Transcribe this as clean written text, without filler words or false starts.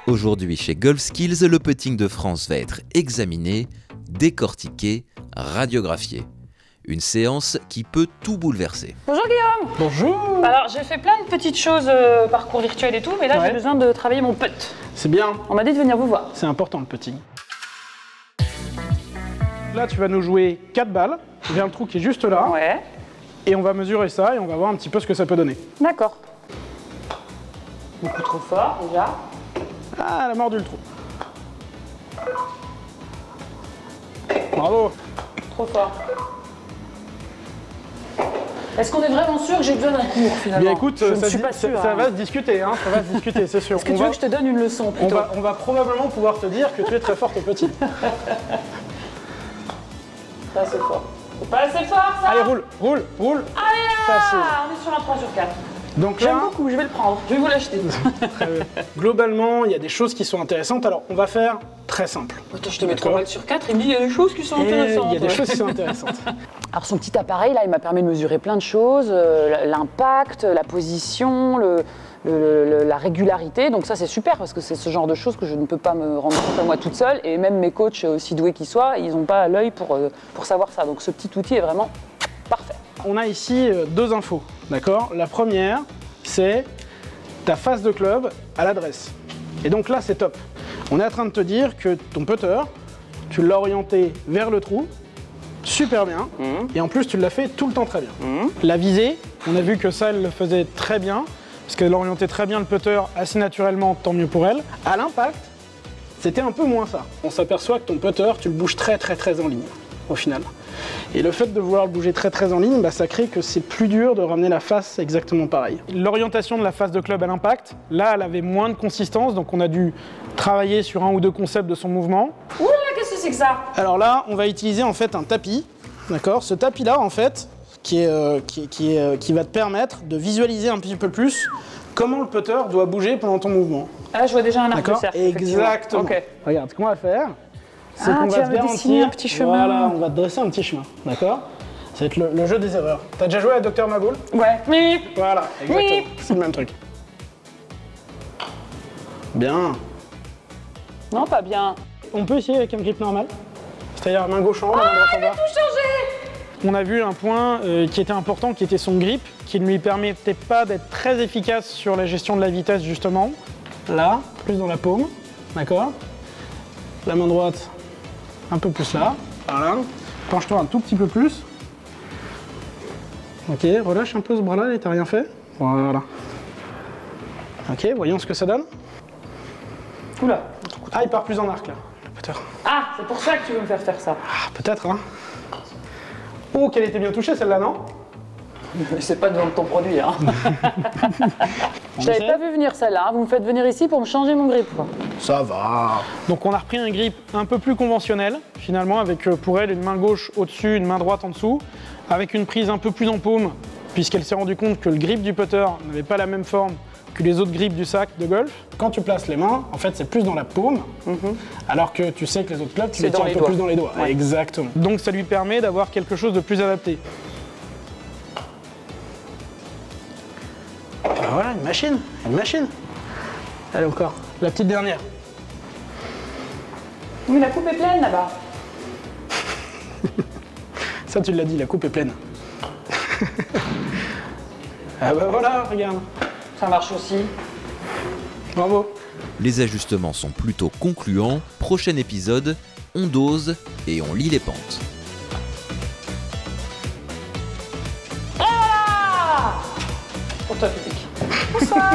Aujourd'hui chez Golf Skills, le putting de France va être examiné, décortiqué, radiographié. Une séance qui peut tout bouleverser. Bonjour Guillaume. Bonjour. Alors j'ai fait plein de petites choses, parcours virtuel et tout, mais là j'ai besoin de travailler mon putt. C'est bien. On m'a dit de venir vous voir. C'est important le putting. Là tu vas nous jouer 4 balles vers le trou qui est juste là. Ouais. Et on va mesurer ça et on va voir un petit peu ce que ça peut donner. D'accord. Beaucoup trop fort déjà. Ah, elle a mordu le trou. Bravo. Trop fort. Est-ce qu'on est vraiment sûr que j'ai besoin d'un cours finalement? Bien écoute, je ne suis pas sûre. ça va se discuter, hein, ça va se discuter, c'est sûr. Est-ce que tu veux que je te donne une leçon plutôt? On va probablement pouvoir te dire que tu es très forte au petit. Pas assez fort. C'est pas assez fort ça. Allez, roule, roule, roule. Allez là. Facile. On est sur un 3 sur 4. Donc J'aime là, beaucoup, je vais le prendre. Je vais vous l'acheter. globalement, il y a des choses qui sont intéressantes. Alors, on va faire très simple. Attends, je te mets 3 balles sur 4, il me dit il y a des choses qui sont intéressantes. Il y a des choses qui sont intéressantes. Alors son petit appareil là, il m'a permis de mesurer plein de choses, l'impact, la position, la régularité. Donc ça c'est super parce que c'est ce genre de choses que je ne peux pas me rendre compte à moi toute seule. Et même mes coachs, aussi doués qu'ils soient, ils n'ont pas l'œil pour savoir ça. Donc ce petit outil est vraiment parfait. On a ici 2 infos, d'accord? La première, c'est ta face de club à l'adresse. Et donc là, c'est top. On est en train de te dire que ton putter, tu l'as orienté vers le trou, super bien, et en plus, tu l'as fait tout le temps très bien. La visée, on a vu que ça, elle le faisait très bien, parce qu'elle orientait très bien le putter assez naturellement, tant mieux pour elle. À l'impact, c'était un peu moins ça. On s'aperçoit que ton putter, tu le bouges très en ligne, au final. Et le fait de vouloir le bouger très en ligne, ça crée que c'est plus dur de ramener la face exactement pareil. L'orientation de la face de club à l'impact, là elle avait moins de consistance, donc on a dû travailler sur 1 ou 2 concepts de son mouvement. Ouh là, qu'est-ce que c'est que ça? Alors là, on va utiliser en fait un tapis, d'accord? Ce tapis là en fait, qui va te permettre de visualiser un petit peu plus comment le putter doit bouger pendant ton mouvement. Ah, je vois déjà un arc de D'accord? cercle. Exactement. Okay. Regarde, ce qu'on va faire, c'est Ah, qu'on tu va vas te me dessiner garantir, un petit chemin. voilà, on va te dresser un petit chemin, d'accord? Ça va être le jeu des erreurs. T'as déjà joué à Dr Maboul? Ouais. Oui. Voilà, exactement, c'est le même truc. Bien. Non, pas bien. On peut essayer avec un grip normal, c'est-à-dire main gauche en haut, main droite en bas. Tout changé. On a vu un point qui était important, qui était son grip, qui ne lui permettait pas d'être très efficace sur la gestion de la vitesse justement. Là, plus dans la paume, d'accord? La main droite, un peu plus là, voilà. Penche-toi un tout petit peu plus. Ok, relâche un peu ce bras-là, et t'as rien fait. Voilà. Ok, voyons ce que ça donne. Oula. Ah, il part plus en arc là, le putter. Ah, c'est pour ça que tu veux me faire ça. Ah, peut-être, hein. Oh, qu'elle était bien touchée celle-là, non? C'est pas de vendre ton produit, hein. Je t'avais pas vu venir celle-là, hein. Vous me faites venir ici pour me changer mon grip, quoi. Ça va. Donc on a repris un grip un peu plus conventionnel, finalement, avec pour elle une main gauche au-dessus, une main droite en dessous, avec une prise un peu plus en paume, puisqu'elle s'est rendue compte que le grip du putter n'avait pas la même forme que les autres grips du sac de golf. Quand tu places les mains, en fait, c'est plus dans la paume, alors que tu sais que les autres clubs, tu les tiens un peu plus dans les doigts. Ouais. Exactement. Donc ça lui permet d'avoir quelque chose de plus adapté. Ah, voilà, une machine, une machine. Allez, encore, la petite dernière. Oui, la coupe est pleine là-bas. Ça, tu l'as dit, la coupe est pleine. Ah bah voilà, regarde. Ça marche aussi. Bravo. Les ajustements sont plutôt concluants. Prochain épisode, on dose et on lit les pentes. Ah! Pour toi, public. Bonsoir.